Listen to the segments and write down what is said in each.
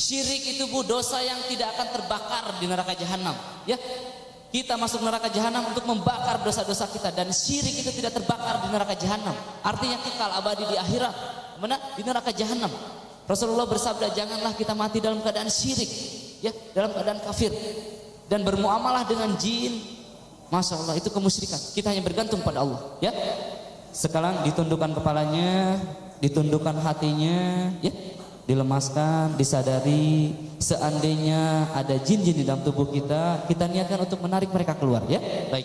Syirik itu Bu, dosa yang tidak akan terbakar di neraka jahanam. Ya, kita masuk neraka jahanam untuk membakar dosa-dosa kita, dan syirik itu tidak terbakar di neraka jahanam. Artinya kekal abadi di akhirat, mana? Di neraka jahanam. Rasulullah bersabda, janganlah kita mati dalam keadaan syirik, ya, dalam keadaan kafir dan bermuamalah dengan jin. Masya Allah, itu kemusyrikan. Kita hanya bergantung pada Allah, ya. Sekarang ditundukkan kepalanya, ditundukkan hatinya, ya, dilemaskan, disadari seandainya ada jin-jin di dalam tubuh kita, kita niatkan untuk menarik mereka keluar, ya. Baik.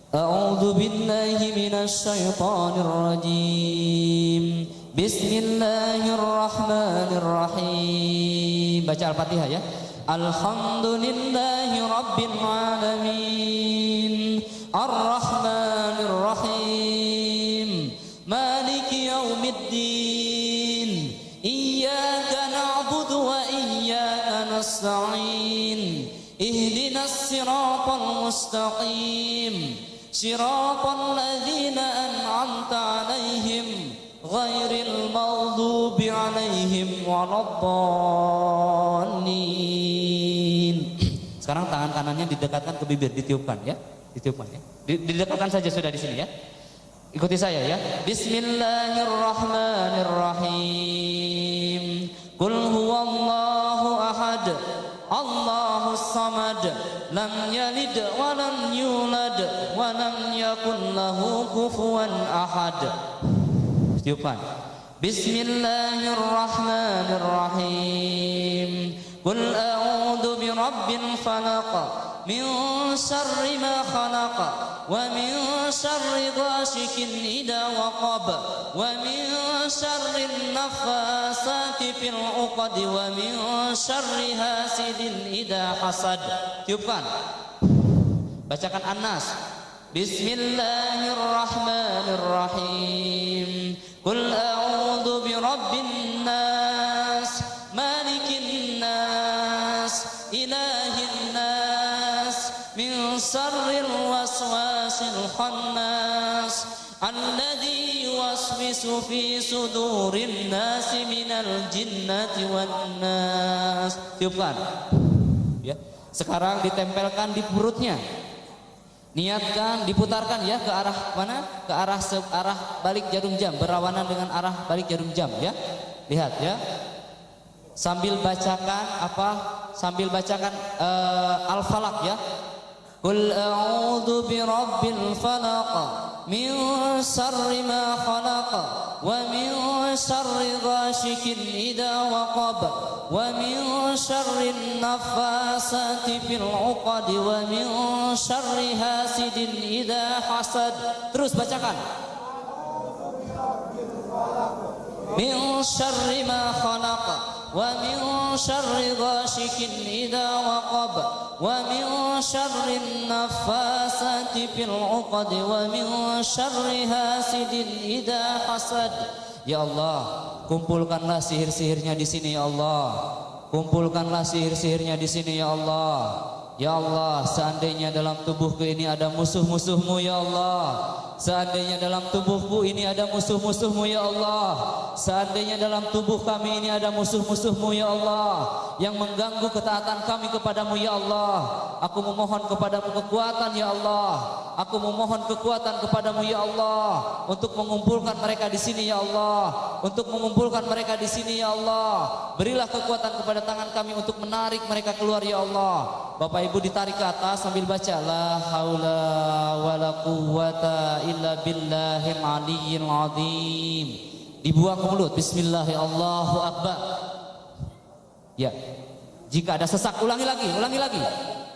A'udzu billahi minasy syaithanir rajim. Bismillahirrahmanirrahim. Baca Al-Fatihah, ya. Alhamdulillahi rabbil alamin. Ar-Rahmanir Rahim. Maliki yaumiddin. Iyyaka na'budu wa iyyaka nasta'in. Ihdinas siratal mustaqim. Siratal ladzina an'amta 'alaihim ghairil maghdubi 'alaihim waladdallin. Sekarang tangan kanannya didekatkan ke bibir, ditiupkan, ya. Ditiupkan, ya. Didekatkan saja sudah di sini, ya. Ikuti saya, ya. Bismillahirrahmanirrahim. Qul huwallahu ahad. Allahus samad. Lam yalid wa lam yulad wa lam yakul lahu kufuwan ahad. Tiupkan. Bismillahirrahmanirrahim. Qul a'udzu birabbil falaq. Min syarri ma khalaq. Wa min syarri ghasikin idza waqab. Wa min syarri naffasati fil 'uqad. Wa min syarri hasidin idza hasad. Tiupkan. Bacakan An-Nas. Bismillahirrahmanirrahim. Qul a'udzu birabbin nas, malikin nas, ilahin nas, min syarril waswasil khannas, alladzi yuwaswisu fi sudurin nas minal jinnati wan nas. Tiupkan. Ya. Sekarang ditempelkan di perutnya. Niatkan, diputarkan, ya, ke arah mana? Ke arah balik jarum jam, berlawanan dengan arah balik jarum jam, ya. Lihat, ya. Sambil bacakan apa? Sambil bacakan Al-Falaq, ya. Qul a'udzu birabbil falaq min syarri ma khalaq wa min syarri ghasikin idza waqab wa min syarri naffasati fil 'uqad wa min syarri hasidin idza hasad. Terus bacakan. Min syarri ma khalaq wa min syarri ghasikin idza waqab wa min syarri naffasati fil 'uqad wa min syarri hasidin idza hasad. Ya Allah, kumpulkanlah sihir-sihirnya di sini, ya Allah. Kumpulkanlah sihir-sihirnya di sini, ya Allah. Ya Allah, seandainya dalam tubuhku ini ada musuh-musuhmu, ya Allah. Seandainya dalam tubuhku ini ada musuh-musuhmu, ya Allah. Seandainya dalam tubuh kami ini ada musuh-musuhmu, ya Allah, yang mengganggu ketaatan kami kepadamu, ya Allah. Aku memohon kepadamu kekuatan, ya Allah. Aku memohon kekuatan kepadamu, ya Allah, untuk mengumpulkan mereka di sini, ya Allah. Untuk mengumpulkan mereka di sini, ya Allah. Berilah kekuatan kepada tangan kami untuk menarik mereka keluar, ya Allah. Bapak Ibu ditarik ke atas sambil baca la haula wala quwwata illa billahil aliyyil azim. Dibuang ke mulut. Bismillahirrahmanirrahim. Allahu akbar. Ya. Jika ada sesak, ulangi lagi.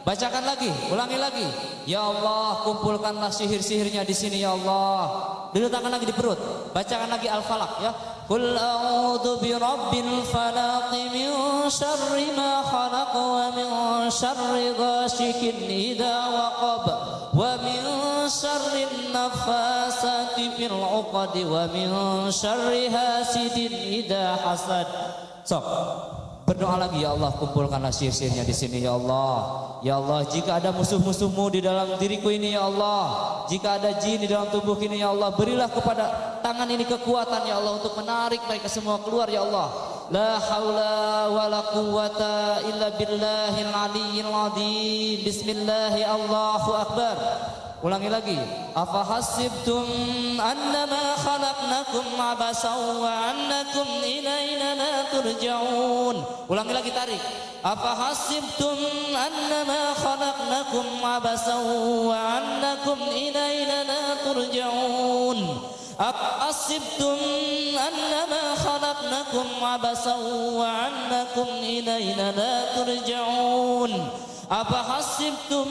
Bacakan lagi, ulangi lagi. Ya Allah, kumpulkanlah sihir-sihirnya di sini, ya Allah. Diletakkan lagi di perut. Bacakan lagi Al-Falaq, ya. Qul a'udzu birabbil falaq min syarri ma khalaq wa min syarri ghasikin idza waqab wa min syarri naffasati fil 'uqad wa min syarri hasidin idza hasad. Sok. Berdoa lagi, ya Allah, kumpulkanlah sihir-sihirnya di sini, ya Allah. Ya Allah, jika ada musuh-musuhmu di dalam diriku ini, ya Allah, jika ada jin di dalam tubuh ini, ya Allah, berilah kepada tangan ini kekuatan, ya Allah, untuk menarik mereka semua keluar, ya Allah. La haula wa la quwwata illa billahil aliyyil azim. Bismillahi Allahu akbar. Ulangi lagi. Afa hasibtum annama khalaqnakum abasan wa annakum ilaina la turja'un. Ulangi lagi, tarik. Afa hasibtum annama khalaqnakum abasan wa annakum ilaina la turja'un. Afa hasibtum annama khalaqnakum abasan wa annakum ilaina la turja'un. Apa hasibtum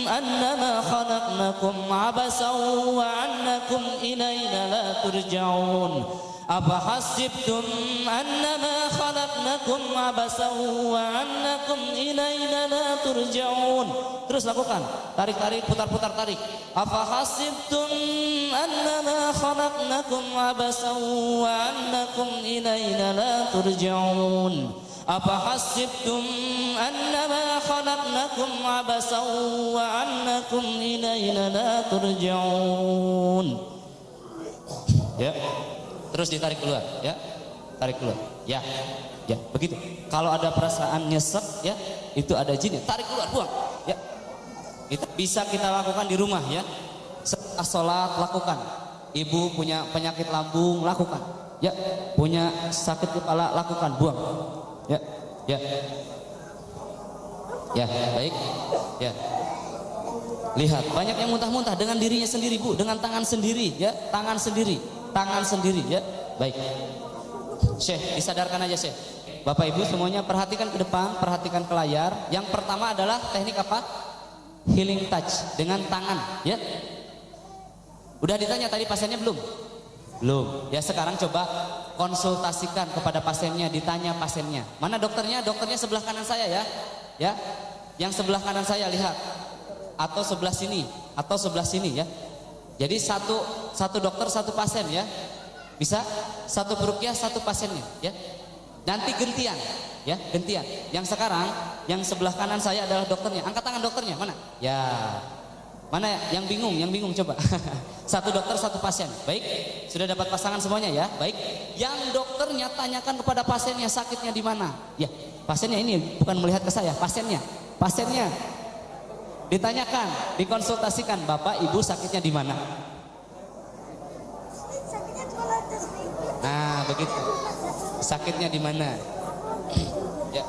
annama khalaqnakum abasan wa annakum ilaina la turja'un. Apa hasibtum annama khalaqnakum abasan wa annakum ilaina la turja'un. Terus lakukan, tarik, putar, tarik. Apa hasibtum annama khalaqnakum abasan wa annakum ilaina la turja'un. Apa hasibtum annama khalaqnakum abasan wa annakum ilaina la turja'un. Ya. Terus ditarik keluar, ya. Tarik keluar. Ya. Ya, begitu. Kalau ada perasaan nyesek, ya, itu ada jin, tarik keluar, buang. Ya. Itu bisa kita lakukan di rumah, ya. Setelah sholat lakukan. Ibu punya penyakit lambung, lakukan. Ya. Punya sakit kepala, lakukan, buang. Ya, ya, ya, baik, ya. Lihat, banyak yang muntah-muntah dengan dirinya sendiri, Bu, dengan tangan sendiri, ya, tangan sendiri, ya, baik. Syekh, disadarkan aja, Syekh. Bapak Ibu semuanya perhatikan ke depan, perhatikan ke layar. Yang pertama adalah teknik apa? Healing touch dengan tangan, ya. Udah ditanya tadi pasiennya belum? Belum. Ya, sekarang coba konsultasikan kepada pasiennya, ditanya pasiennya. Mana dokternya? Dokternya sebelah kanan saya, ya. Ya. Yang sebelah kanan saya, lihat. Atau sebelah sini, ya. Jadi satu dokter, satu pasien, ya. Bisa? Satu peruqyah, satu pasiennya, ya. Nanti gantian, ya, gantian. Yang sekarang yang sebelah kanan saya adalah dokternya. Angkat tangan dokternya, mana? Ya. Mana yang bingung coba. Satu dokter, satu pasien. Baik, sudah dapat pasangan semuanya, ya. Baik. Yang dokternya tanyakan kepada pasiennya sakitnya di mana. Ya, pasiennya ini bukan melihat ke saya, pasiennya. Ditanyakan, dikonsultasikan, Bapak Ibu sakitnya di mana? Nah, begitu. Sakitnya di mana? Ya.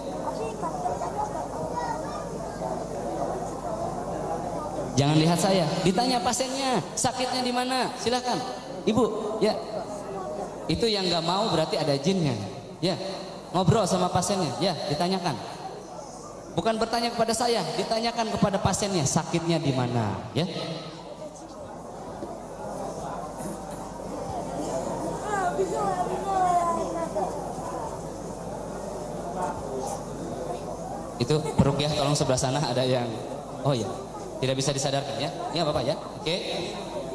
Jangan lihat saya, ditanya pasiennya sakitnya di mana, silakan, Ibu, ya. Itu yang nggak mau berarti ada jinnya, ya. Ngobrol sama pasiennya, ya, ditanyakan. Bukan bertanya kepada saya, ditanyakan kepada pasiennya sakitnya di mana, ya. Itu peruqyah, tolong sebelah sana ada yang, oh ya. Tidak bisa disadarkan, ya. Ini apa Pak, ya? Oke.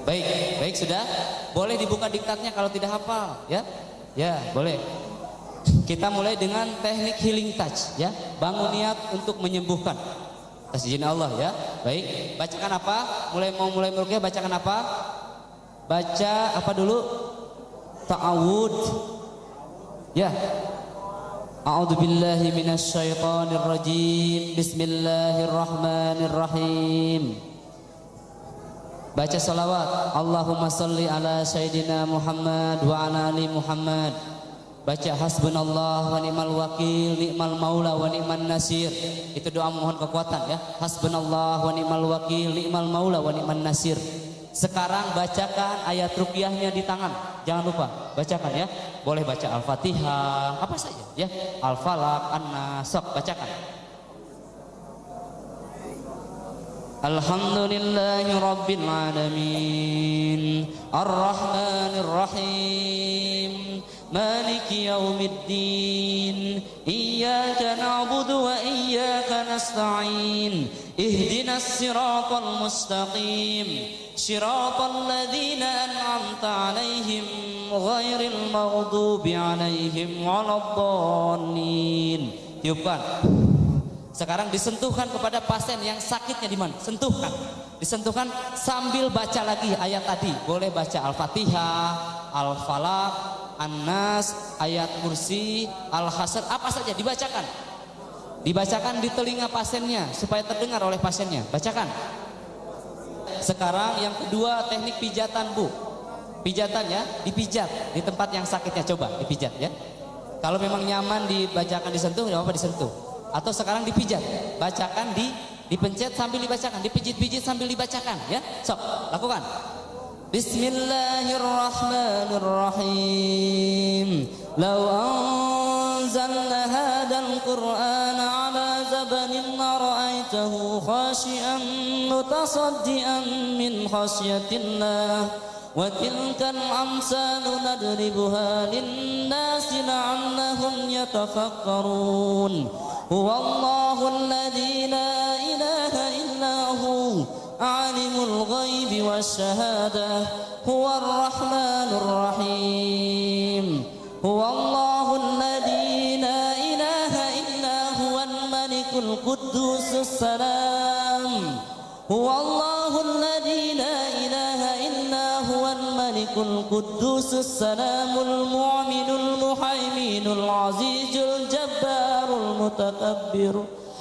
Baik sudah. Boleh dibuka diktatnya kalau tidak hafal, ya. Ya, boleh. Kita mulai dengan teknik healing touch, ya. Bangun niat untuk menyembuhkan. Atas izin Allah, ya. Baik. Bacakan apa? Mulai meruqyah, bacakan apa? Baca apa dulu? Ta'awud. Ya. A'udzubillahi minasyaitonirrajim. Bismillahirrahmanirrahim. Baca salawat. Allahumma salli ala Sayyidina Muhammad wa ala ali Muhammad. Baca hasbunallah wa ni'mal wakil, ni'mal maula wa ni'man nasir. Itu doa mohon kekuatan, ya. Hasbunallah wa ni'mal wakil, ni'mal maula wa ni'man nasir. Sekarang bacakan ayat ruqyahnya di tangan. Jangan lupa bacakan, ya. Boleh baca Al-Fatihah, apa saja, ya. Al-Falaq, An-Nas, bacakan. Alhamdulillahi rabbil alamin, Ar-Rahmanir Rahim, Maliki yaumiddin, Iyyaka na'budu wa iyyaka nasta'in, Ihdinas siratal mustaqim, Siratal ladzina an'amta 'alaihim ghairil maghdubi 'alaihim waladdallin. Tiupkan. Sekarang disentuhkan kepada pasien yang sakitnya di mana? Sentuhkan. Disentuhkan sambil baca lagi ayat tadi. Boleh baca Al-Fatihah, Al-Falaq, An-Nas, ayat kursi, Al-Hasyr, apa saja dibacakan. Dibacakan di telinga pasiennya supaya terdengar oleh pasiennya. Bacakan. Sekarang yang kedua teknik pijatan, Bu. Pijatan ya, dipijat di tempat yang sakitnya, coba dipijat ya. Kalau memang nyaman dibacakan disentuh, ya apa disentuh. Atau sekarang dipijat, bacakan dipencet sambil dibacakan, dipijit-pijit sambil dibacakan ya. Sok, lakukan. Bismillahirrahmanirrahim. Lau anzalna hadzal qur'ana 'ala zabanin ra'aitahu khashi'an mutasaddian min khasyatillah. Wa tilkal amsalu nadribuha lin-nasi la'allahum yatafakkarun. Huwallahu alladzi la ilaha illa hu alimul ghaibi wasyahadah huwar rahmanur rahim. Huwallahu alladzi la ilaha illa huwal malikul quddusus salam. Huwallahu alladzi la ilaha illa huwal malikul quddusus salamul mu'minul muhaiminul azizul jabbarul mutakabbir.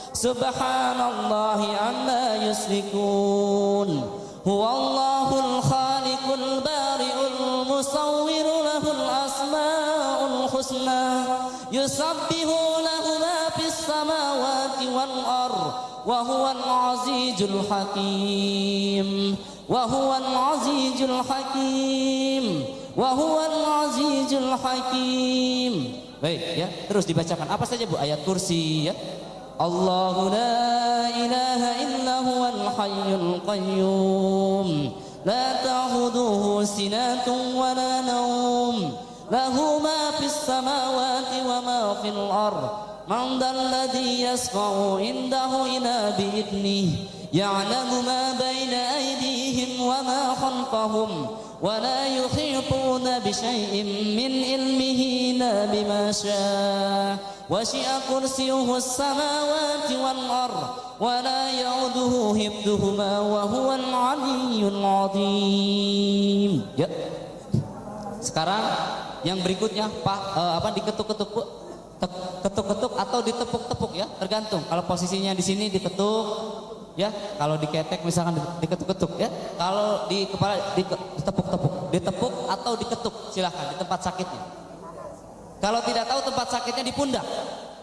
Subhanallahi amma yusrikun. Huwallahul khaliqul bari'ul musawwiru lahul asma'ul husna. Yusabbihu lahu ma fis samawati wal ardh wa huwal azizul hakim. Wa huwal azizul hakim. Wa huwal azizul hakim. Baik ya, terus dibacakan apa saja Bu, ayat kursi ya. Allahu la ilaha illa huwal hayyul qayyum la ta'khudhuhu sinatun wa la nawm lahu ma fis samawati wa ma fil ardh man dhal ladzi yashfa'u indahu illa bi idnihi ya'lamu ma bayna aydihim wa ma khalfahum wa la yuhituna bi syai'in min ilmihi illa bima syaa. Wasi'a kursiyyuhu as-samawati wal ardh wa la ya'uduhu hifdhuhuma wa huwal 'aliyyul 'azim. Ya. Sekarang yang berikutnya diketuk-ketuk Bu. Ketuk-ketuk atau ditepuk-tepuk ya, tergantung. Kalau posisinya di sini diketuk ya, kalau diketek misalkan diketuk-ketuk ya. Kalau di kepala ditepuk-tepuk, ditepuk atau diketuk silahkan di tempat sakitnya. Kalau tidak tahu tempat sakitnya di pundak,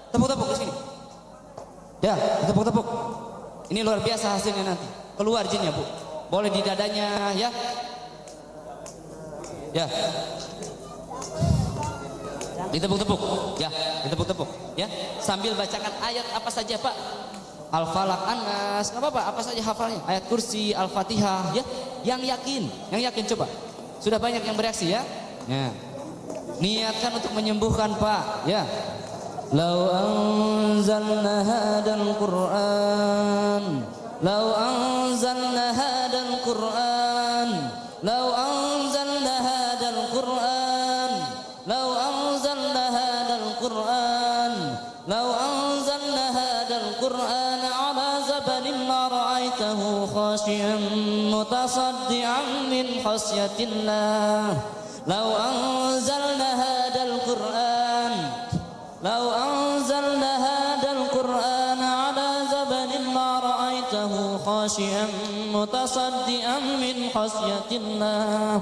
tepuk-tepuk di sini. Ya, tepuk-tepuk. Ini luar biasa hasilnya nanti. Keluar jinnya Bu. Boleh di dadanya ya. Ya. Ditepuk-tepuk. Ya, ditepuk-tepuk. Ya. Sambil bacakan ayat apa saja Pak. Al-Falaq, An-Nas, enggak apa-apa, apa saja hafalnya. Ayat kursi, Al-Fatihah ya. Yang yakin coba. Sudah banyak yang bereaksi ya. Ya. Niatkan untuk menyembuhkan Pak ya. Lau anzalna hadal Qur'an, lau anzalna hadal Qur'an, lau anzalna hadal Qur'an, lau anzalna hadal Qur'an, lau anzalna hadal Qur'an ala zabalin ma ra'aitahu khashi'an mutasaddian min khasyatillah. Lau anzalna hadal Qur'an, lau anzalna hadal Qur'an ala zabanin ma ra'aitahu khashi'an mutasaddian min khasyatillah.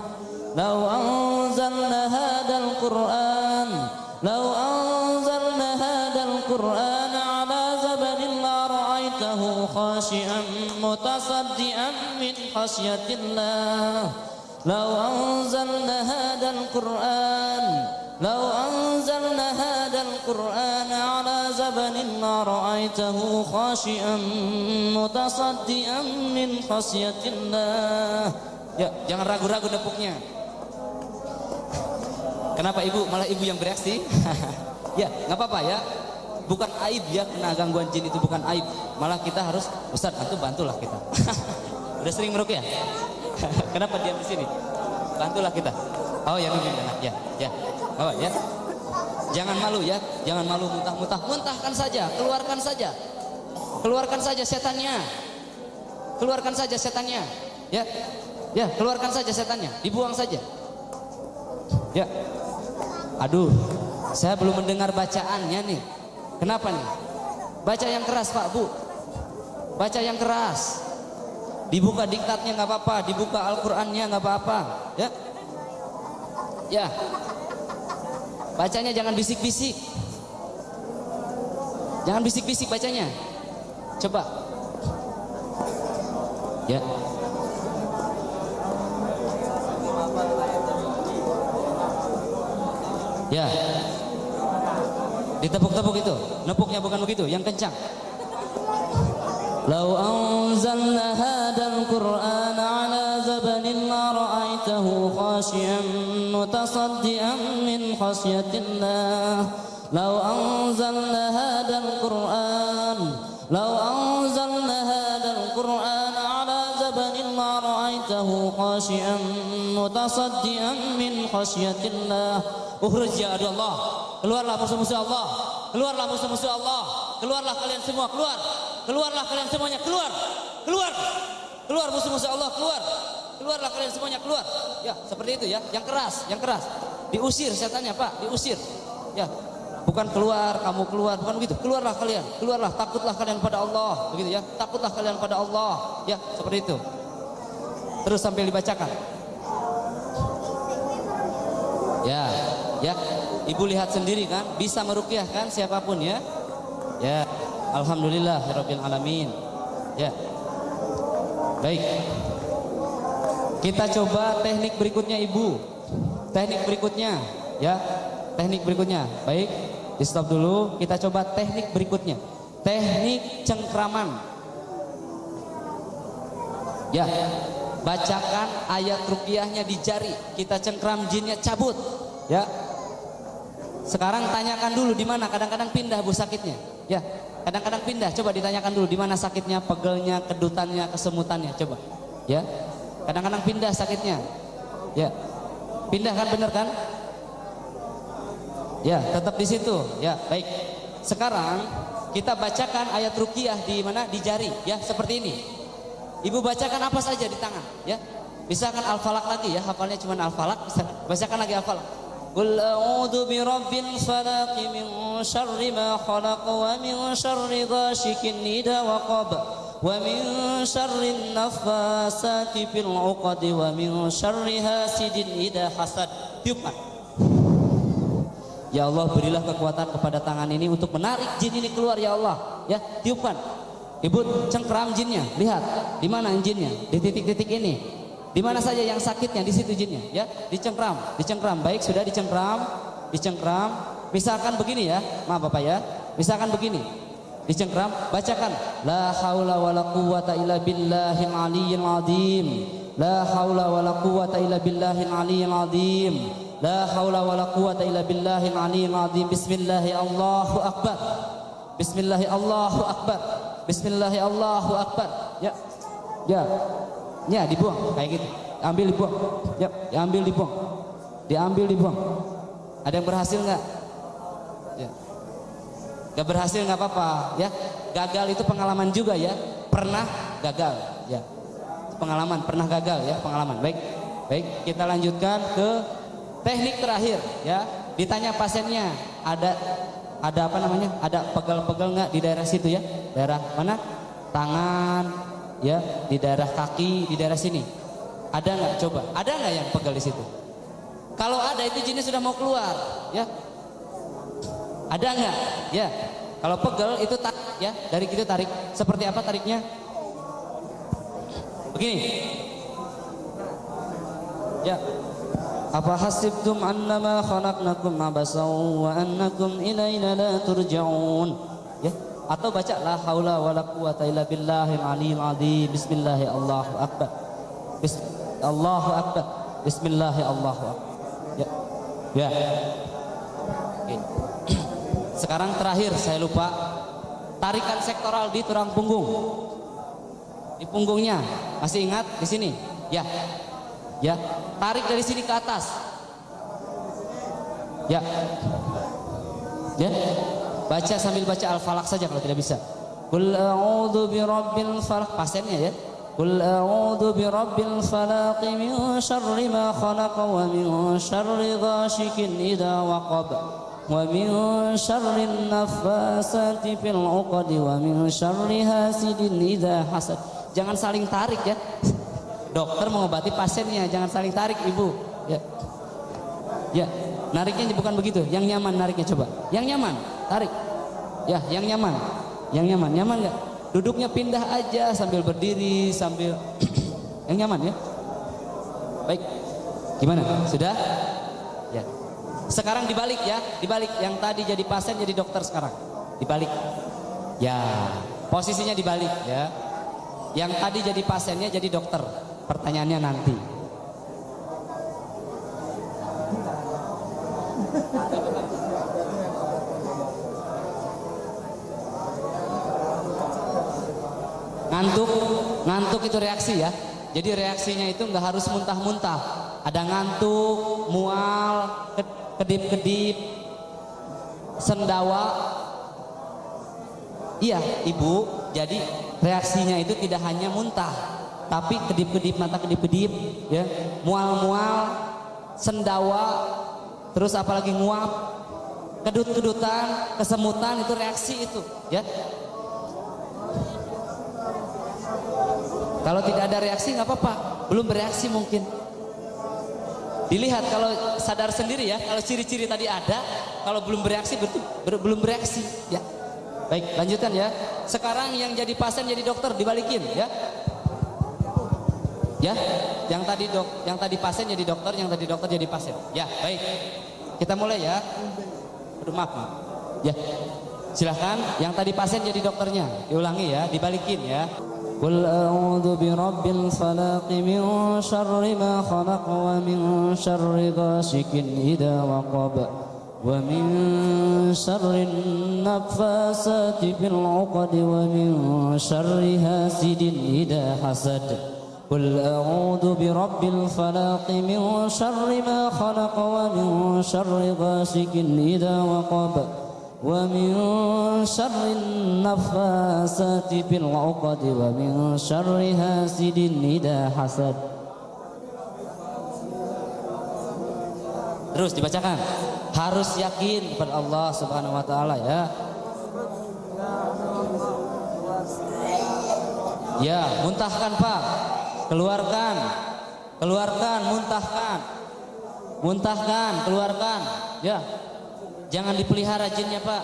Lau anzalna hadal Qur'an, lau anzalna hadal Qur'an ala zabanin ma ra'aitahu khashi'an mutasaddian min khasyatillah. Lau anzalna hadal Qur'an, lau anzalna hadal Qur'an ala zabanin ma ra'aitahu khashi'an mutasaddian min khasyatillah. Ya, jangan ragu-ragu nepuknya. Kenapa Ibu? Malah Ibu yang bereaksi. Ya, nggak apa-apa ya. Bukan aib ya, kena gangguan jin itu bukan aib. Malah kita harus, Ustaz, bantulah kita. Udah sering meruqyah? Kenapa diam di sini? Bantulah kita. Oh ya, ya. Oh ya. Jangan malu ya, jangan malu muntah-muntah. Muntahkan saja, keluarkan saja. Keluarkan saja setannya. Keluarkan saja setannya. Ya. Ya, keluarkan saja setannya, dibuang saja. Ya. Aduh, saya belum mendengar bacaannya nih. Kenapa nih? Baca yang keras Pak, Bu. Baca yang keras. Dibuka diktatnya nggak apa-apa, dibuka Al-Qur'annya nggak apa-apa, ya. Ya. Bacanya jangan bisik-bisik. Jangan bisik-bisik bacanya. Coba. Ya. Ya. Ditepuk-tepuk itu. Nepuknya bukan begitu, yang kencang. Lau anzalna hadzal qur'ana ala zabanin ma ra'aitahu khashi'an mutasaddian min khasyatillah. Lau anzalna hadzal qur'an ala zabanin ma ra'aitahu khashi'an mutasaddian min khasyatillah. Ukhruj ya Allah. Keluarlah musuh-musuh Allah. Keluarlah musuh-musuh Allah. Keluarlah kalian semua, keluar. Keluarlah kalian semuanya, keluar. Keluar. Keluar musuh-musuh Allah, keluar. Keluarlah kalian semuanya, keluar. Ya, seperti itu ya, yang keras, yang keras. Diusir setannya, Pak, diusir. Ya. Bukan keluar, kamu keluar, bukan begitu. Keluarlah kalian, keluarlah, takutlah kalian pada Allah, begitu ya. Takutlah kalian pada Allah. Ya, seperti itu. Terus sambil dibacakan. Ya, ya. Ibu lihat sendiri kan, bisa meruqyah kan siapapun ya. Ya, alhamdulillah rabbil alamin. Ya. Baik. Kita coba teknik berikutnya Ibu. Teknik berikutnya, ya. Teknik berikutnya. Baik. Di stop dulu, kita coba teknik berikutnya. Teknik cengkraman. Ya. Bacakan ayat ruqyahnya di jari, kita cengkram jinnya cabut, ya. Sekarang tanyakan dulu di mana, kadang-kadang pindah Bu sakitnya. Ya, kadang-kadang pindah. Coba ditanyakan dulu di mana sakitnya, pegelnya, kedutannya, kesemutannya, coba. Ya. Kadang-kadang pindah sakitnya. Ya. Pindah kan, bener kan? Ya, tetap di situ. Ya, baik. Sekarang kita bacakan ayat ruqyah di mana? Di jari, ya, seperti ini. Ibu bacakan apa saja di tangan, ya. Misalkan Al-Falaq lagi ya, hafalnya cuma Al-Falaq, bacakan lagi Al-Falaq. Qul a'udzu birabbil falaq min syarri ma khalaq wa min syarri ghasyikin idza waqab wa min syarrin naffasati fil 'uqad wa min syarri hasidin idza hasad. Tiupkan. Ya Allah, berilah kekuatan kepada tangan ini untuk menarik jin ini keluar ya Allah. Ya, tiupkan. Ibu cengkram jinnya, lihat di mana jinnya, di titik-titik ini. Di mana saja yang sakitnya, di situ jinnya, ya. Dicengkram, dicengkram. Baik, sudah dicengkram, dicengkram. Misalkan begini ya, maaf Bapak ya. Misalkan begini. Dicengkram, bacakan la haula wala quwata illa billahil aliyyil azim. La haula wala quwata illa billahil aliyyil azim. La haula wala quwata illa billahil aliyyil azim. Bismillahi Allahu akbar. Bismillahi Allahu akbar. Bismillahi Allahu akbar. Ya. Ya. Ya, dibuang kayak gitu. Ambil dibuang. Ya, diambil dibuang. Diambil dibuang. Ada yang berhasil nggak? Ya. Gak berhasil nggak apa-apa, ya. Gagal itu pengalaman juga ya. Pernah gagal, ya. Pengalaman, pernah gagal ya, pengalaman. Baik. Baik, kita lanjutkan ke teknik terakhir ya. Ditanya pasiennya, ada apa namanya? Ada pegel-pegel nggak di daerah situ ya? Daerah mana? Tangan, ya, di daerah kaki, di daerah sini. Ada nggak? Coba. Ada nggak yang pegel di situ? Kalau ada itu jinnya sudah mau keluar, ya. Ada nggak? Ya. Kalau pegel itu tarik, ya. Dari kita tarik. Seperti apa tariknya? Begini. Ya. Apa hasibtum annama khalaqnakum abasan wa annakum ilaina la turja'un. Ya. Atau baca la haula wala quwata illa billahil aliyyil azim. Bismillahi Allahu akbar. Allahu akbar. Bismillahi Allahu akbar. Ya. Ya. Oke. Sekarang terakhir saya lupa. Tarikan sektoral di tulang punggung. Di punggungnya. Masih ingat di sini? Ya. Ya. Tarik dari sini ke atas. Ya. Ya. Baca sambil baca Al-Falaq saja kalau tidak bisa. Qul a'udzu birabbil falaq. Pasiennya ya. Qul a'udzu birabbil falaq min syarri ma khalaq wa min syarri ghasikin idza waqab wa min syarri naffasati fil 'uqad wa min syarri hasidin idza hasad. Jangan saling tarik ya. Dokter mengobati pasiennya, jangan saling tarik Ibu. Ya. Ya, nariknya bukan begitu. Yang nyaman nariknya coba. Yang nyaman, tarik. Ya, yang nyaman. Yang nyaman, nyaman enggak? Duduknya pindah aja sambil berdiri, sambil yang nyaman ya. Baik. Gimana? Sudah? Ya. Sekarang dibalik ya, dibalik. Yang tadi jadi pasien jadi dokter sekarang. Dibalik. Ya, posisinya dibalik ya. Yang tadi jadi pasiennya jadi dokter. Pertanyaannya nanti. Ngantuk itu reaksi ya. Jadi reaksinya itu nggak harus muntah-muntah. Ada ngantuk, mual, kedip-kedip, sendawa. Iya Ibu, jadi reaksinya itu tidak hanya muntah, tapi kedip-kedip, mata kedip-kedip, ya, mual-mual, sendawa, terus apalagi nguap, kedut-kedutan, kesemutan, itu reaksi itu, ya. Kalau tidak ada reaksi nggak apa-apa, belum bereaksi mungkin. Dilihat kalau sadar sendiri ya, kalau ciri-ciri tadi ada, kalau belum bereaksi belum bereaksi, ya. Baik, lanjutkan ya. Sekarang yang jadi pasien jadi dokter dibalikin ya. Ya, yang tadi pasien jadi dokter, yang tadi dokter jadi pasien. Ya, baik. Kita mulai ya. Aduh, maaf. Ya. Silahkan yang tadi pasien jadi dokternya. Diulangi ya, dibalikin ya. Qul a'udzu birabbil falaq min syarri ma khalaq wa min syarri ghasikin idza waqab wa min syarri naffasati fil 'uqad wa min syarri hasidin idza hasad. Qul a'udzu birabbil falaq min syarri ma khalaq wa min syarri ghasikin idza waqab wa min syarri naffasati fil 'uqad wa min syarri hasidin idza hasad. Terus dibacakan. Harus yakin kepada Allah Subhanahu wa taala ya. Ya, muntahkan Pak. Keluarkan. Keluarkan, muntahkan. Muntahkan, keluarkan. Ya. Jangan dipelihara jinnya Pak.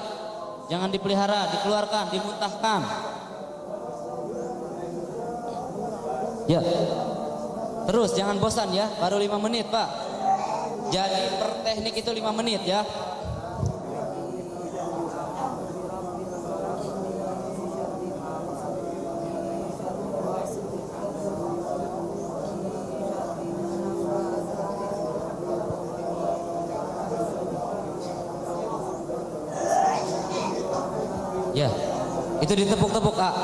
Jangan dipelihara, dikeluarkan, dimuntahkan. Ya. Terus jangan bosan ya, baru 5 menit Pak. Jadi per teknik itu 5 menit ya. Ya, itu ditepuk-tepuk Kak.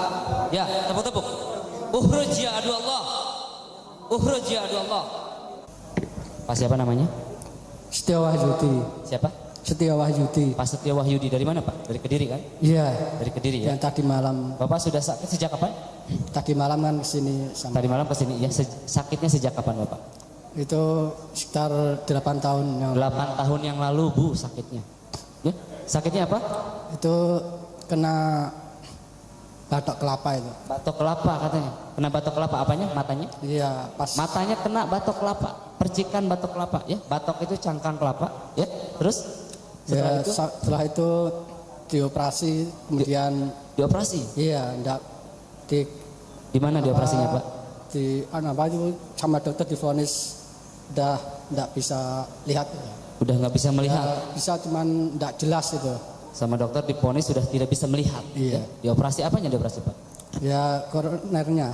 Ya, tepuk-tepuk. Ukhruj ya adu Allah. Ukhruj ya adu Allah. Pak siapa namanya? Setia Wahyudi. Siapa? Setia Wahyudi. Pak Setia Wahyudi dari mana Pak? Dari Kediri kan? Iya. Dari Kediri ya. Yang tadi malam. Bapak sudah sakit sejak kapan? Tadi malam kan kesini sama. Tadi malam kesini ya. Sakitnya sejak kapan Bapak? Itu sekitar 8 tahun yang 8 tahun yang lalu Bu sakitnya. Ya? Sakitnya apa? Itu kena batok kelapa itu. Batok kelapa katanya. Kena batok kelapa apanya? Matanya? Iya, pas. Matanya kena batok kelapa. Percikan batok kelapa ya. Batok itu cangkang kelapa ya. Terus setelah itu dioperasi kemudian dioperasi. Iya, enggak di mana dioperasinya Pak? Di apa itu sama dokter divonis udah enggak bisa lihat. Udah nggak bisa melihat. Bisa cuman enggak jelas itu. Sama dokter diponis sudah tidak bisa melihat. Iya. Ya? Dioperasi apanya dioperasi Pak? Ya koronernya.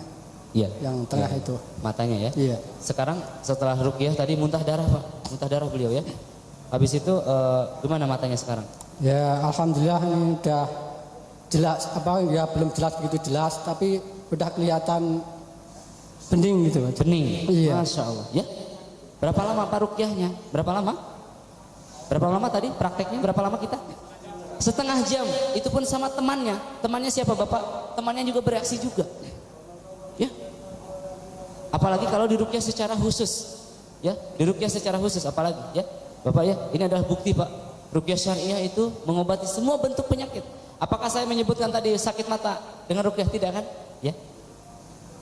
Iya. Yang tengah ya. itu. Matanya ya. Iya. Sekarang setelah ruqyah tadi muntah darah Pak. Muntah darah beliau ya. Habis itu gimana matanya sekarang? Ya alhamdulillah ini udah jelas apa ya belum jelas begitu jelas tapi udah kelihatan bening gitu. Bening. Iya. Masya Allah. Ya. Berapa lama Pak ruqyahnya? Berapa lama? Berapa lama tadi prakteknya? Berapa lama kita? Setengah jam, itu pun sama temannya. Temannya siapa Bapak? Temannya juga bereaksi juga. Ya. Apalagi kalau diruqyah secara khusus. Ya, diruqyah secara khusus apalagi ya. Bapak ya, ini adalah bukti Pak. Ruqyah syariah itu mengobati semua bentuk penyakit. Apakah saya menyebutkan tadi sakit mata dengan ruqyah? Tidak kan? Ya.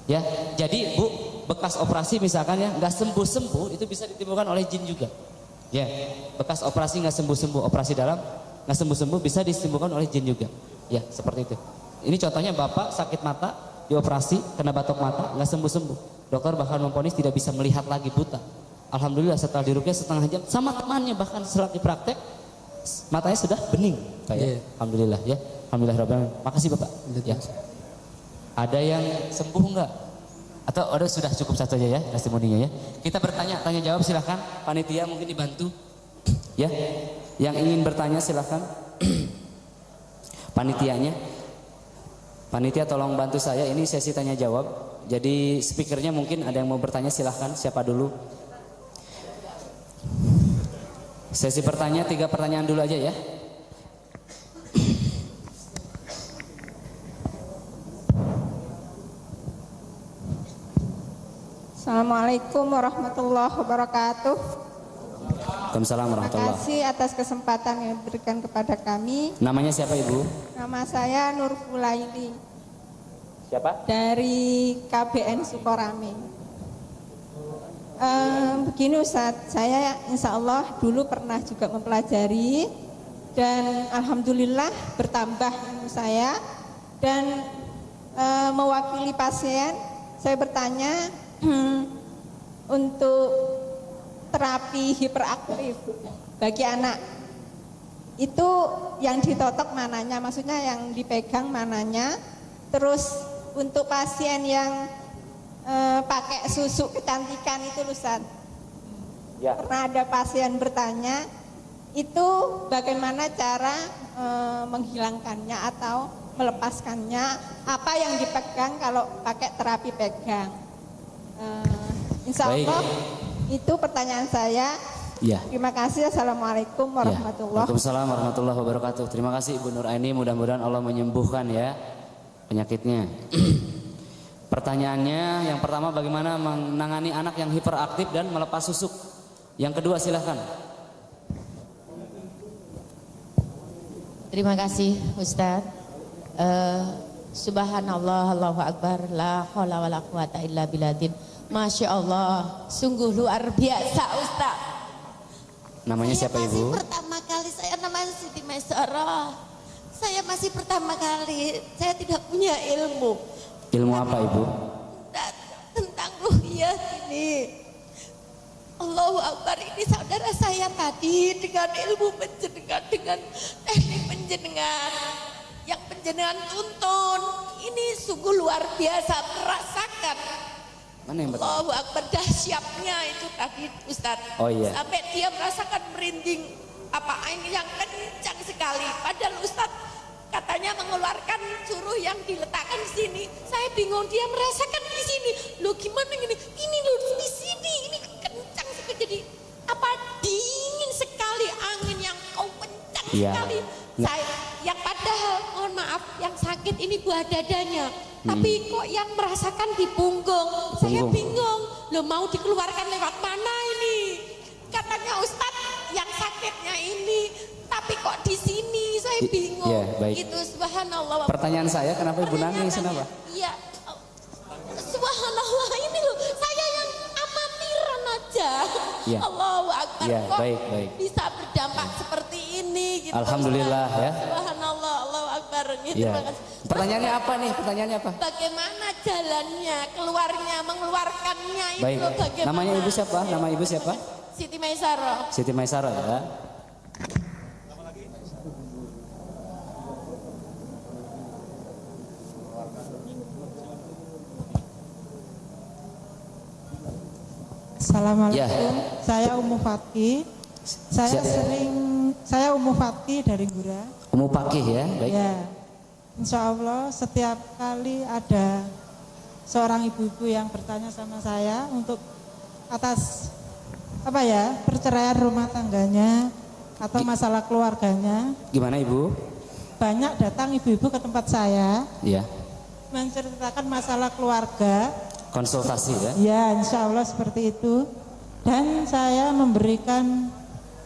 Ya, jadi Bu, bekas operasi misalkan ya nggak sembuh-sembuh itu bisa ditimbulkan oleh jin juga. Ya, bekas operasi nggak sembuh-sembuh, operasi dalam nggak sembuh-sembuh bisa ditimbulkan oleh jin juga. Ya, seperti itu. Ini contohnya Bapak sakit mata, dioperasi kena batok mata nggak sembuh-sembuh. Dokter bahkan memvonis tidak bisa melihat lagi, buta. Alhamdulillah setelah diruqyah setengah jam sama temannya bahkan setelah dipraktek matanya sudah bening. Kayak alhamdulillah ya. Alhamdulillah Rabbil Alamin. Makasih Bapak. Ya. Ada yang sembuh enggak? Atau ada sudah cukup satu aja ya testimoninya ya. Kita bertanya, tanya jawab silahkan. Panitia mungkin dibantu. Ya. Yang ingin bertanya silahkan. Panitianya. Panitia tolong bantu saya, ini sesi tanya jawab. Jadi speakernya mungkin ada yang mau bertanya silahkan. Siapa dulu? Sesi bertanya 3 pertanyaan dulu aja ya. Assalamualaikum warahmatullahi wabarakatuh. Waalaikumsalam warahmatullahi. Terima kasih atas kesempatan yang diberikan kepada kami. Namanya siapa Ibu? Nama saya Nur Fulaili. Siapa? Dari KBN Sukorame. Begini Ustadz, saya insya Allah dulu pernah juga mempelajari dan alhamdulillah bertambah ilmu saya dan mewakili pasien. Saya bertanya untuk terapi hiperaktif bagi anak itu yang ditotok mananya, maksudnya yang dipegang mananya. Terus untuk pasien yang pakai susu kecantikan itu Ustaz, ya. Pernah ada pasien bertanya itu bagaimana cara menghilangkannya atau melepaskannya, apa yang dipegang kalau pakai terapi pegang. Insya Allah itu pertanyaan saya. Ya. Terima kasih. Assalamualaikum warahmatullahi wabarakatuh. Waalaikumsalam warahmatullahi wabarakatuh. Terima kasih Ibu Nur Aini, mudah-mudahan Allah menyembuhkan ya penyakitnya. Pertanyaannya yang pertama, bagaimana menangani anak yang hiperaktif dan melepas susuk? Yang kedua silahkan. Terima kasih Ustadz. Subhanallah, Allahu Akbar, la haula wala quwata illa billah. Masya Allah, sungguh luar biasa Ustadz. Namanya siapa Ibu? Pertama kali saya namanya Siti Maisarah. Saya masih pertama kali, saya tidak punya ilmu. Ilmu apa Ibu? Tentang ruhiyah ini. Allahu Akbar, ini saudara saya tadi dengan ilmu penjenengan, dengan teknik penjenengan yang penjenengan tuntun, ini sungguh luar biasa, merasakan. Mana yang betul? Allahu Akbar, dahsyatnya itu tadi Ustadz. Oh iya. Sampai dia merasakan merinding, apa angin yang kencang sekali. Padahal Ustadz katanya mengeluarkan suruh yang diletakkan di sini. Saya bingung, dia merasakan di sini. Loh gimana ini? Ini loh di sini, ini kencang sekali. Jadi apa dingin sekali angin yang kencang sekali. Saya yang padahal mohon maaf yang sakit ini buah dadanya. Tapi kok yang merasakan di punggung. Saya bingung. Loh mau dikeluarkan lewat mana ini? Katanya Ustadz yang sakitnya ini. Tapi kok di sini saya bingung. Ya, baik. Itu subhanallah. Pertanyaan saya, kenapa Ibu nangis? Kenapa? Iya. Subhanallah, ini loh saya yang amatiran aja. Ya. Allahu Akbar, ya, kok baik. bisa berdampak seperti ini gitu. Alhamdulillah ya. Subhanallah, Allahu Akbar. Gitu. Ya. Pertanyaannya apa nih? Pertanyaannya apa? Bagaimana jalannya, keluarnya, mengeluarkannya itu baik. Bagaimana? Namanya Ibu siapa? Nama Ibu siapa? Siti Maisarah. Siti Maisarah ya. Assalamualaikum, ya. Saya Umu Fatki. Saya Umu Fatki dari Gura. Umu Fakih ya, baik. Ya, insya Allah setiap kali ada seorang ibu-ibu yang bertanya sama saya untuk atas perceraian rumah tangganya atau masalah keluarganya. Gimana Ibu? Banyak datang ibu-ibu ke tempat saya. Iya. Menceritakan masalah keluarga konsultasi ya? Ya, insya Allah seperti itu. Dan saya memberikan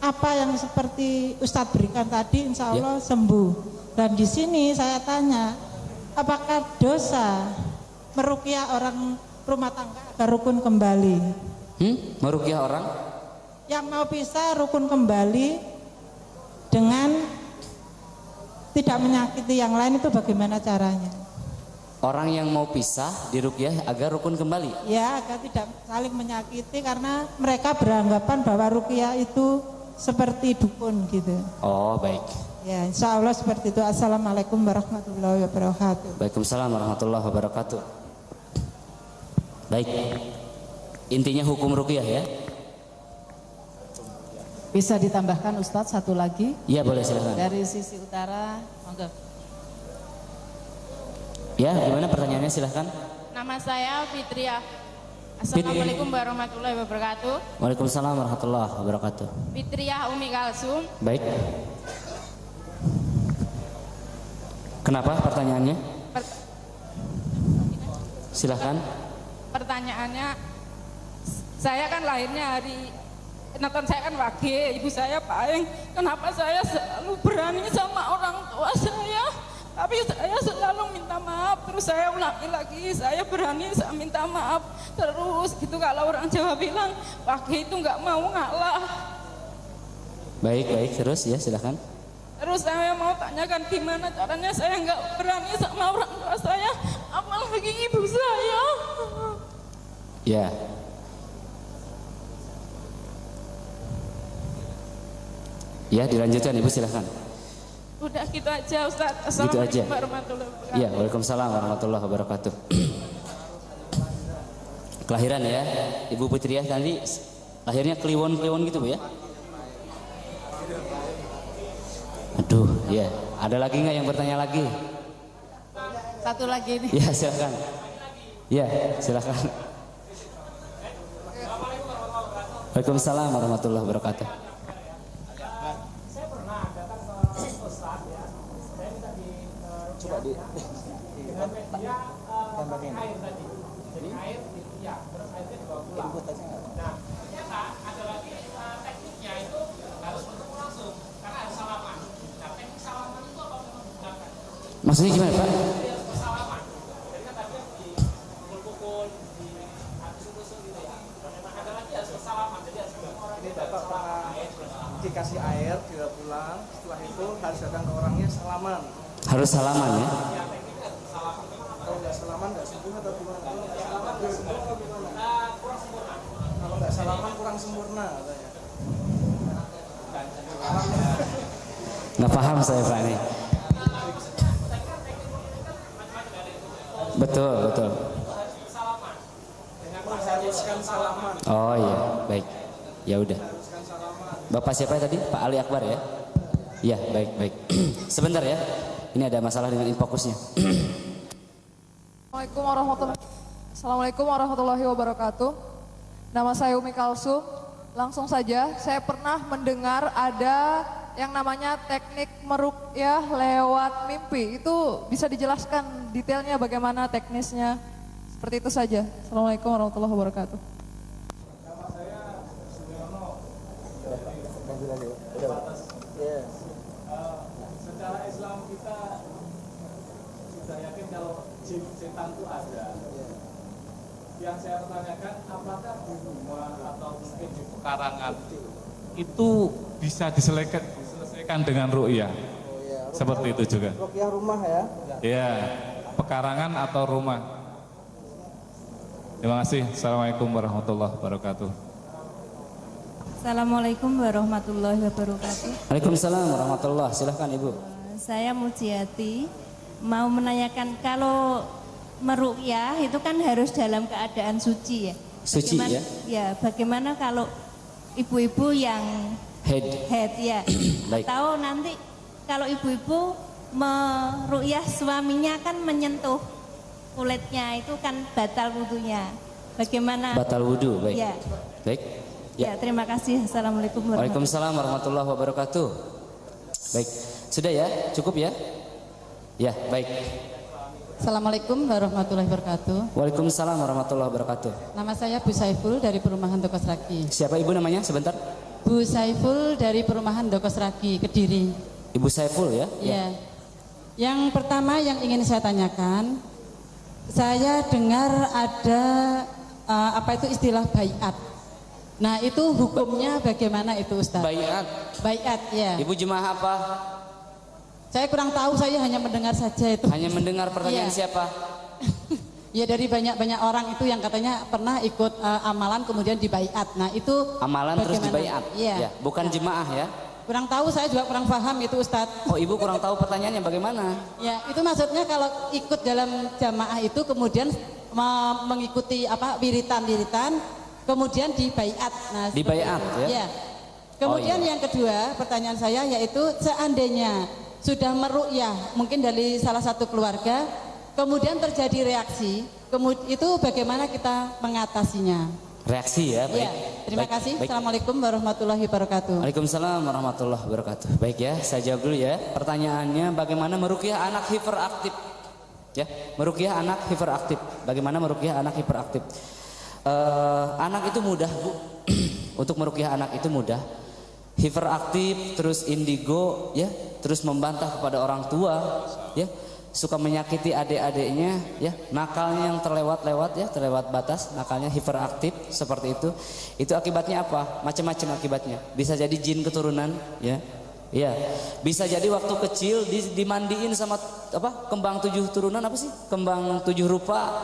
apa yang seperti Ustadz berikan tadi, insya Allah sembuh. Dan di sini saya tanya, apakah dosa meruqyah orang rumah tangga agar rukun kembali? Meruqyah orang? Yang mau pisah rukun kembali dengan tidak menyakiti yang lain, itu bagaimana caranya? Orang yang mau pisah diruqyah agar rukun kembali? Ya, agar tidak saling menyakiti, karena mereka beranggapan bahwa ruqyah itu seperti dukun gitu. Oh, baik. Ya, insya Allah seperti itu. Assalamualaikum warahmatullahi wabarakatuh. Waalaikumsalam warahmatullahi wabarakatuh. Baik. Intinya hukum ruqyah ya? Bisa ditambahkan Ustadz satu lagi? Iya, boleh, silakan. Dari sisi utara, monggo. Ya, gimana pertanyaannya, silahkan. Nama saya Fitriah. Assalamualaikum warahmatullahi wabarakatuh. Waalaikumsalam warahmatullahi wabarakatuh. Fitriah Umi Kalsum. Baik. Kenapa pertanyaannya? Silahkan. Pertanyaannya, saya kan lahirnya hari Nonton saya kan wage, ibu saya paling. Kenapa saya selalu berani sama orang tua saya? Tapi saya selalu minta maaf, terus saya ulangi lagi, saya berani, saya minta maaf terus gitu. Kalau orang Jawa bilang wage itu nggak mau ngalah. Baik, terus ya, silahkan. Terus saya mau tanyakan gimana caranya saya nggak berani sama orang tua saya, apalagi ibu saya. Ya. Ya, dilanjutkan Ibu, silahkan. Udah gitu aja Ustaz. Gitu aja. Assalamualaikum warahmatullahi wabarakatuh. Ya, waalaikumsalam warahmatullahi wabarakatuh. Kelahiran ya, Ibu Fitriah tadi lahirnya kliwon-kliwon gitu Bu ya? Aduh, ya. Ada lagi nggak yang bertanya lagi? Satu lagi nih. Ya, silakan. Ya, silakan. Waalaikumsalam warahmatullahi wabarakatuh. Maksudnya gimana Pak? Dikasih air, dia pulang, setelah itu harus datang ke orangnya salaman. Harus salaman ya? Kalau nggak salaman nggak sembuh atau gimana? Kalau nggak salaman nggak sembuh atau gimana? Kurang sempurna. Kalau nggak salaman kurang sempurna katanya. Nggak paham saya Pak ini. Betul. Mengharuskan salaman. Oh iya, baik. Ya udah. Bapak siapa tadi? Pak Ali Akbar ya? Iya, baik. Sebentar ya. Ini ada masalah dengan infokusnya. Assalamualaikum warahmatullahi wabarakatuh. Nama saya Umi Kalsum. Langsung saja, saya pernah mendengar ada yang namanya teknik meruqyah lewat mimpi. Itu bisa dijelaskan detailnya bagaimana teknisnya? Seperti itu saja. Assalamualaikum warahmatullahi wabarakatuh. Secara Islam kita sudah yakin kalau jin setan itu ada. Yang saya pertanyakan, apakah di rumah atau mungkin di pekarangan itu bisa diselesaikan dengan ruqyah? Seperti itu juga. Ruqyah rumah ya? Ya, pekarangan atau rumah. Terima kasih. Assalamualaikum warahmatullahi wabarakatuh. Assalamualaikum warahmatullahi wabarakatuh. Waalaikumsalam warahmatullahi. Silahkan Ibu. Saya Mujiati mau menanyakan, kalau meruqyah itu kan harus dalam keadaan suci ya. Suci ya? Ya, bagaimana kalau ibu-ibu yang head ya? Baik. Atau nanti kalau ibu-ibu meruqyah suaminya kan menyentuh kulitnya, itu kan batal wudunya. Bagaimana? Batal wudu, baik. Ya. Baik. Ya, terima kasih. Assalamualaikum warahmatullahi wabarakatuh. Waalaikumsalam warahmatullahi wabarakatuh. Baik, sudah ya, cukup ya? Ya, baik. Assalamualaikum warahmatullahi wabarakatuh. Waalaikumsalam warahmatullahi wabarakatuh. Nama saya Bu Saiful dari Perumahan Dokos Ragi. Siapa ibu namanya? Sebentar. Bu Saiful dari Perumahan Dokos Ragi, Kediri. Ibu Saiful ya? Iya. Yang pertama yang ingin saya tanyakan, saya dengar ada apa itu istilah baiat. Nah itu hukumnya bagaimana itu Ustaz? Baiat. Baiat ya. Ibu jemaah apa? Saya kurang tahu, saya hanya mendengar saja itu. Hanya mendengar pertanyaan Iya. siapa? Ya dari banyak orang itu yang katanya pernah ikut amalan kemudian dibaiat. Nah itu Amalan terus bagaimana? dibaiat. Iya. Ya, bukan jemaah ya. Kurang tahu, saya juga kurang paham itu Ustadz. Oh ibu kurang tahu pertanyaannya bagaimana? Ya itu maksudnya kalau ikut dalam jamaah itu kemudian mengikuti apa wiritan, kemudian dibaiat. Nah, Dibaiat ya? Ya. Kemudian iya. yang kedua pertanyaan saya yaitu seandainya sudah meru'yah mungkin dari salah satu keluarga, kemudian terjadi reaksi, itu bagaimana kita mengatasinya? Reaksi ya, baik. Ya, terima Baik, kasih. baik. Assalamualaikum warahmatullahi wabarakatuh. Waalaikumsalam warahmatullahi wabarakatuh. Baik ya, saya jawab dulu ya. Pertanyaannya bagaimana meruqyah anak hiperaktif? Ya, meruqyah anak hiperaktif. Bagaimana meruqyah anak hiperaktif? Anak itu mudah, Bu. Untuk meruqyah anak itu mudah. Hiperaktif terus indigo ya, terus membantah kepada orang tua ya, suka menyakiti adik-adiknya ya, nakalnya yang terlewat ya, terlewat batas, nakalnya hiperaktif seperti itu akibatnya apa? Macam-macam akibatnya. Bisa jadi jin keturunan ya. Iya. Bisa jadi waktu kecil dimandiin sama apa? Kembang 7 turunan apa sih? Kembang 7 rupa.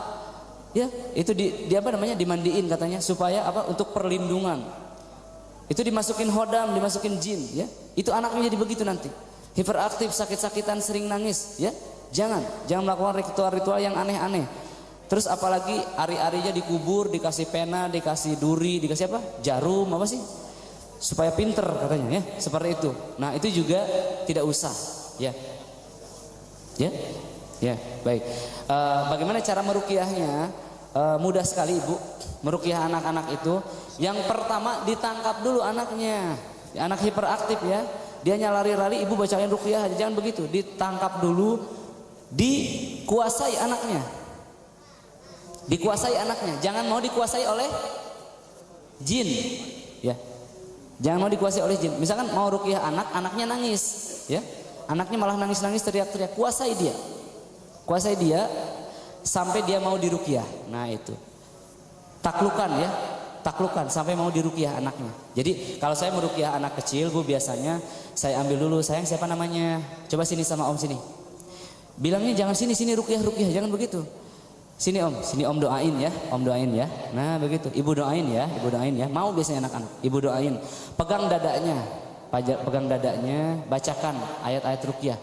Ya, itu di apa namanya? Dimandiin katanya supaya apa? Untuk perlindungan. Itu dimasukin hodam, dimasukin jin ya. Itu anaknya jadi begitu nanti. Hiperaktif, sakit-sakitan, sering nangis ya. Jangan melakukan ritual-ritual yang aneh-aneh. Terus apalagi ari-arinya dikubur, dikasih pena, dikasih duri, dikasih apa? Jarum apa sih? Supaya pinter katanya ya, seperti itu. Nah, itu juga tidak usah ya. Ya, baik. Bagaimana cara meruqyahnya? Mudah sekali Ibu. Meruqyah anak-anak itu, yang pertama ditangkap dulu anaknya. Anak hiperaktif ya. Dia lari-lari, Ibu bacain ruqyah aja, jangan begitu. Ditangkap dulu, dikuasai anaknya. Dikuasai anaknya, jangan mau dikuasai oleh jin. Ya. Jangan mau dikuasai oleh jin. Misalkan mau ruqyah anaknya nangis, ya. Anaknya malah nangis-nangis teriak-teriak, kuasai dia. Kuasai dia sampai dia mau diruqyah. Nah, itu. Taklukan ya. Taklukan sampai mau diruqyah anaknya. Jadi kalau saya meruqyah anak kecil, Bu, biasanya saya ambil dulu, sayang siapa namanya? Coba sini sama Om sini. Bilangnya jangan sini ruqyah, jangan begitu. Sini Om doain ya, Om doain ya. Nah begitu, Ibu doain ya, Mau biasanya anak-anak, Ibu doain. Pegang dadanya, bacakan ayat-ayat ruqyah.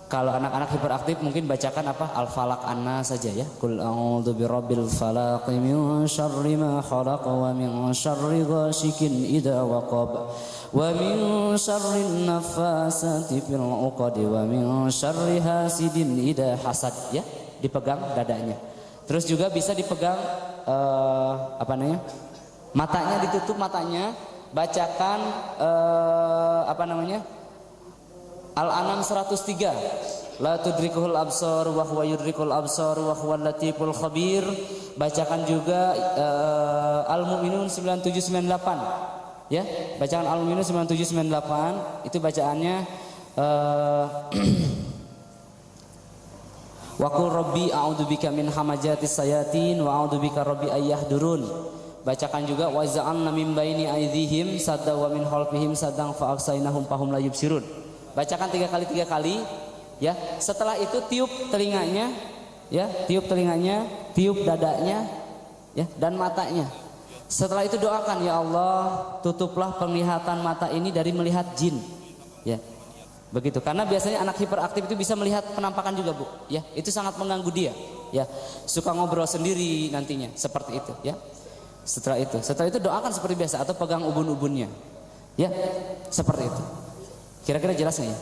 Kalau anak-anak hiperaktif mungkin bacakan apa? Al-Falaq, An-Nas saja ya. Qul a'udzu birabbil falaq min syarri ma khalaq wa min syarri ghasikin idza waqab wa min syarrin naffasati fil 'uqad wa min syarri hasidin idza hasad ya. Dipegang dadanya. Terus juga bisa dipegang apa namanya? Matanya ditutup matanya, bacakan apa namanya? Al-An'am 103. La tudrikuhul absar wa huwa yudrikul absar wa huwal latiful khabir. Bacakan juga Al-Mu'minun 9798. Ya, bacaan Al-Mu'minun 9798 itu bacaannya wa qul rabbi a'udzubika min hamajatis sayatin wa a'udzubika rabbi ayyahdurun. Bacakan juga wa za'alna min baini aydihim sadda wa min khalfihim saddang fa aqsainahum fahum la yubsirun. Bacakan 3 kali ya. Setelah itu tiup telinganya ya, tiup dadanya ya, dan matanya. Setelah itu doakan, ya Allah, tutuplah penglihatan mata ini dari melihat jin. Ya. Begitu. Karena biasanya anak hiperaktif itu bisa melihat penampakan juga, Bu. Ya, itu sangat mengganggu dia. Ya. Suka ngobrol sendiri nantinya, seperti itu, ya. Setelah itu doakan seperti biasa atau pegang ubun-ubunnya. Ya. Seperti itu. Kira-kira jelas nggak ya?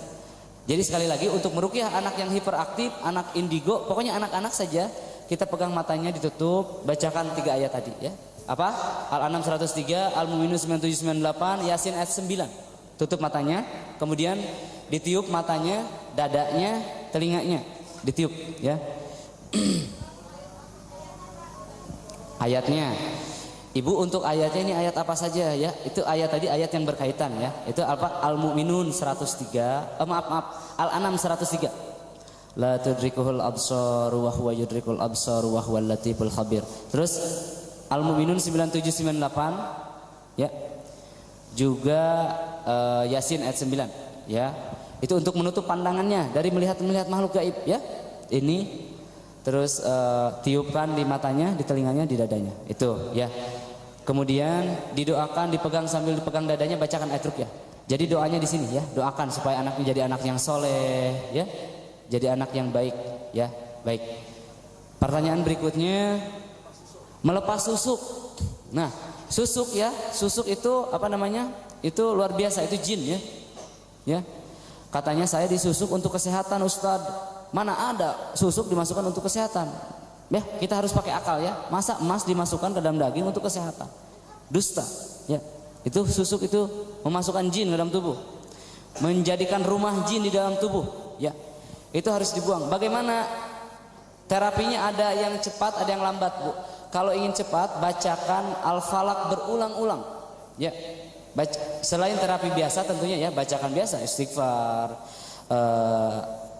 Jadi sekali lagi untuk meruqyah anak yang hiperaktif, anak indigo, pokoknya anak-anak saja kita pegang matanya ditutup, bacakan 3 ayat tadi ya. Apa? Al-An'am 103, Al-Mu'minun 9798, Yasin ayat 9. Tutup matanya, kemudian ditiup matanya, dadanya, telinganya. ditiup ya. Ayatnya, Ibu untuk ayatnya ini ayat apa saja ya? Itu ayat tadi ayat yang berkaitan ya. Itu apa? Al-Mu'minun 103. Maaf, Al-An'am 103. La tudrikuhul absar wa huwa yudrikul absar wa huwal latiful khabir. Terus Al-Mu'minun 9798 ya. Juga Yasin ayat 9 ya. Itu untuk menutup pandangannya dari melihat makhluk gaib ya. Ini terus tiupkan di matanya, di telinganya, di dadanya. Itu ya. Kemudian didoakan, dipegang sambil dipegang dadanya, bacakan ayat ruqyah. Jadi doanya di sini ya, doakan supaya anaknya jadi anak yang soleh ya. Jadi anak yang baik ya. Baik. Pertanyaan berikutnya, melepas susuk. Nah, susuk ya, susuk itu apa namanya? Itu luar biasa, itu jin ya. Ya. Katanya saya disusuk untuk kesehatan Ustadz. Mana ada susuk dimasukkan untuk kesehatan? Ya, kita harus pakai akal ya. Masa emas dimasukkan ke dalam daging untuk kesehatan? Dusta. Ya, itu susuk itu memasukkan jin ke dalam tubuh, menjadikan rumah jin di dalam tubuh. Ya, itu harus dibuang. Bagaimana terapinya? Ada yang cepat, ada yang lambat, Bu. Kalau ingin cepat, bacakan Al-Falaq berulang-ulang. Ya, selain terapi biasa tentunya ya, bacakan biasa istighfar.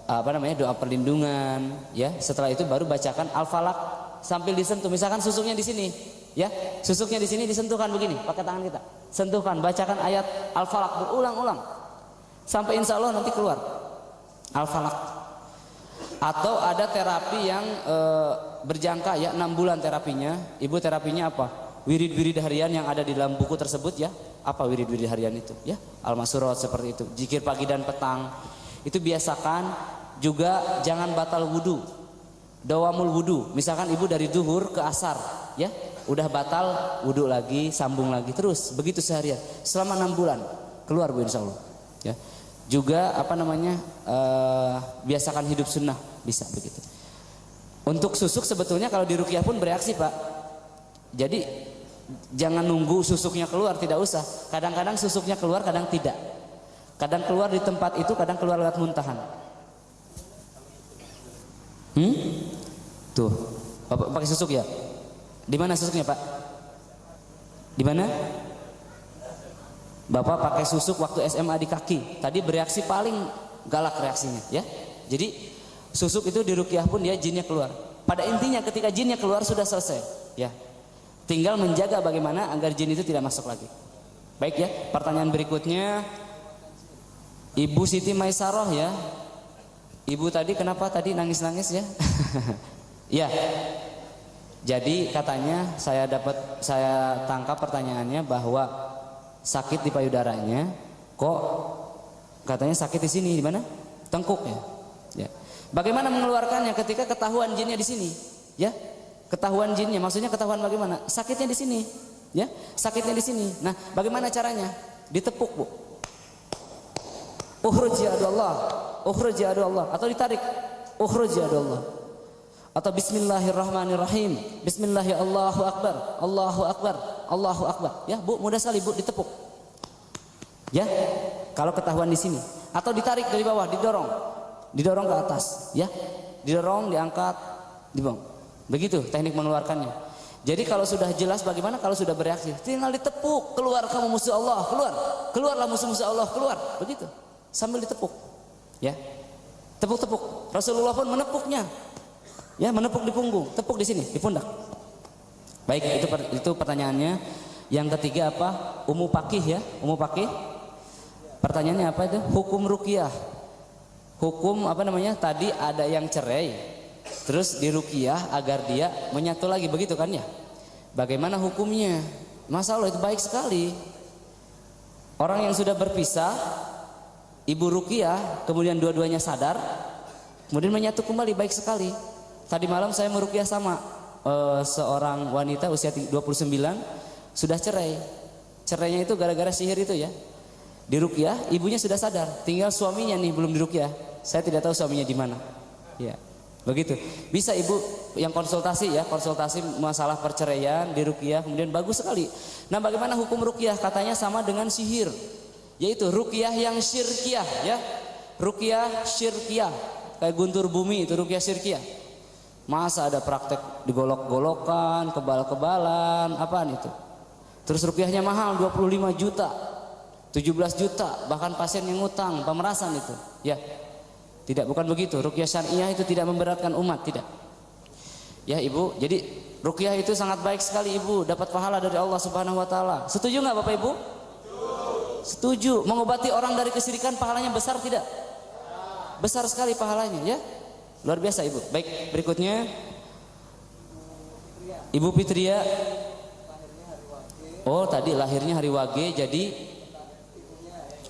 Apa namanya, doa perlindungan ya. Setelah itu baru bacakan Al-Falaq sambil disentuh. Misalkan susuknya di sini ya, susuknya di sini disentuhkan begini pakai tangan kita, sentuhkan, bacakan ayat Al-Falaq berulang-ulang sampai insya Allah nanti keluar Al-Falaq. Atau ada terapi yang berjangka ya, 6 bulan terapinya. Ibu terapinya apa? Wirid-wirid harian yang ada di dalam buku tersebut ya. Apa wirid-wirid harian itu ya? Al-Masurat seperti itu, zikir pagi dan petang. Itu biasakan. Juga jangan batal wudu, dawamul wudu. Misalkan ibu dari duhur ke asar ya, udah batal wudu lagi, sambung lagi, terus begitu seharian selama 6 bulan, keluar Bu insya Allah ya. Juga apa namanya, biasakan hidup sunnah, bisa begitu. Untuk susuk sebetulnya kalau di ruqyah pun bereaksi Pak. Jadi jangan nunggu susuknya keluar, tidak usah. Kadang-kadang susuknya keluar, kadang tidak. Kadang keluar di tempat itu, kadang keluar lewat muntahan. Tuh, Bapak pakai susuk ya? Di mana susuknya Pak? Di mana? Bapak pakai susuk waktu SMA di kaki. Tadi bereaksi paling galak reaksinya ya. Jadi susuk itu di ruqyah pun dia jinnya keluar. Pada intinya ketika jinnya keluar sudah selesai ya. Tinggal menjaga bagaimana agar jin itu tidak masuk lagi. Baik ya, pertanyaan berikutnya Ibu Siti Maisarah ya. Ibu tadi kenapa tadi nangis-nangis ya? Ya. Jadi katanya saya tangkap pertanyaannya bahwa sakit di payudaranya, kok katanya sakit di sini, di mana? Tengkuk ya. Ya. Bagaimana mengeluarkannya ketika ketahuan jinnya di sini? Ya. Ketahuan jinnya, maksudnya ketahuan bagaimana? Sakitnya di sini, ya. Sakitnya di sini. Nah, bagaimana caranya? Ditepuk, Bu. Ukhruj ya Allah, ukhruj ya Allah, atau ditarik, ukhruj ya Allah, atau Bismillahirrahmanirrahim, Bismillah ya Allahu Akbar, Allahu Akbar, Allahu Akbar. Ya Bu, mudah sekali Bu, ditepuk. Ya, kalau ketahuan di sini, atau ditarik dari bawah, didorong ke atas, ya, didorong, diangkat, dibuang. Begitu teknik mengeluarkannya. Jadi kalau sudah jelas bagaimana, kalau sudah bereaksi, tinggal ditepuk, keluar kamu musuh Allah, keluarlah musuh-musuh Allah, keluar, begitu. Sambil ditepuk ya, tepuk-tepuk. Rasulullah pun menepuknya ya, menepuk di punggung, tepuk di sini, di pundak. Baik, itu pertanyaannya. Yang ketiga apa? Ummu Pakih ya, Ummu Pakih. Pertanyaannya apa itu? Hukum ruqyah. Hukum apa namanya? Tadi ada yang cerai, terus di ruqyah agar dia menyatu lagi, begitu kan ya? Bagaimana hukumnya? Masya Allah, itu baik sekali. Orang yang sudah berpisah, ibu ruqyah, kemudian dua-duanya sadar, kemudian menyatu kembali, baik sekali. Tadi malam saya meruqyah sama seorang wanita usia 29, sudah cerai. Cerainya itu gara-gara sihir itu ya. Di ruqyah, ibunya sudah sadar, tinggal suaminya nih belum di ruqyah. Saya tidak tahu suaminya di mana. Ya, begitu. Bisa ibu yang konsultasi ya, konsultasi masalah perceraian di ruqyah, kemudian bagus sekali. Nah, bagaimana hukum ruqyah? Katanya sama dengan sihir. Yaitu ruqyah yang syirkiyah ya. Ruqyah syirkiyah. kayak guntur bumi itu ruqyah syirkiyah. Masa ada praktek digolok-golokan, kebal-kebalan, apaan itu? Terus ruqyahnya mahal 25 juta, 17 juta, bahkan pasien yang ngutang, pemerasan itu. Ya. Tidak, bukan begitu. Ruqyah syariah itu tidak memberatkan umat, tidak. Ya, Ibu, jadi ruqyah itu sangat baik sekali, Ibu, dapat pahala dari Allah Subhanahu wa taala. Setuju nggak Bapak Ibu? Setuju. Mengobati orang dari kesyirikan pahalanya besar tidak? Besar sekali pahalanya, ya. Luar biasa, Ibu. Baik, berikutnya Ibu Fitria. Oh, tadi lahirnya hari Wage, jadi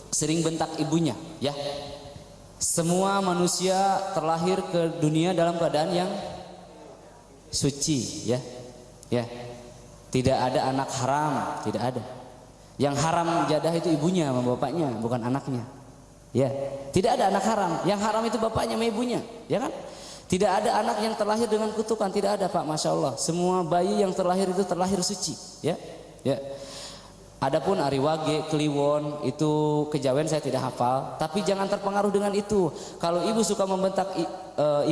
sering bentak ibunya, ya. Semua manusia terlahir ke dunia dalam keadaan yang suci, ya. Ya. Tidak ada anak haram, tidak ada. Yang haram jadah itu ibunya sama bapaknya, bukan anaknya. Ya, tidak ada anak haram. Yang haram itu bapaknya sama ibunya, ya kan? Tidak ada anak yang terlahir dengan kutukan, tidak ada, Pak. Masya Allah. Semua bayi yang terlahir itu terlahir suci, ya. Ya. Adapun Ari Wage, Kliwon, itu kejawen saya tidak hafal. Tapi jangan terpengaruh dengan itu. Kalau ibu suka membentak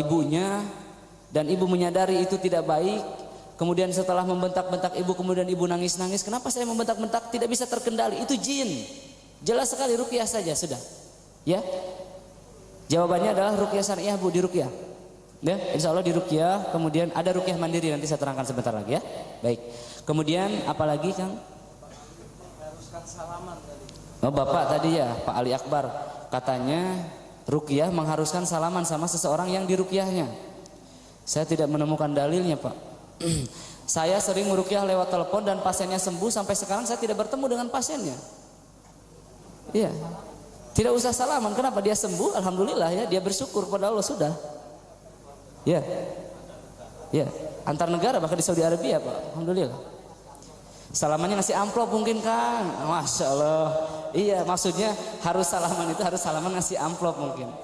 ibunya dan ibu menyadari itu tidak baik, kemudian setelah membentak-bentak ibu, kemudian ibu nangis-nangis, kenapa saya membentak-bentak? Tidak bisa terkendali, itu jin. Jelas sekali, ruqyah saja sudah. Ya, jawabannya adalah ruqyah syariah, Bu, di ruqyah. Ya, insya Allah di ruqyah. Kemudian ada ruqyah mandiri, nanti saya terangkan sebentar lagi, ya. Baik. Kemudian apalagi, Kang? Oh, Bapak tadi ya, Pak Ali Akbar, katanya ruqyah mengharuskan salaman sama seseorang yang di ruqyahnya. Saya tidak menemukan dalilnya, Pak. Saya sering meruqyah lewat telepon dan pasiennya sembuh, sampai sekarang saya tidak bertemu dengan pasiennya. Iya. Tidak usah salaman, kenapa? Dia sembuh, alhamdulillah, ya, dia bersyukur pada Allah, sudah. Ya. Ya, antar negara bahkan di Saudi Arabia, Pak. Alhamdulillah. Salamannya ngasih amplop mungkin, Kang. Masya Allah. Iya, maksudnya harus salaman itu harus salaman ngasih amplop mungkin.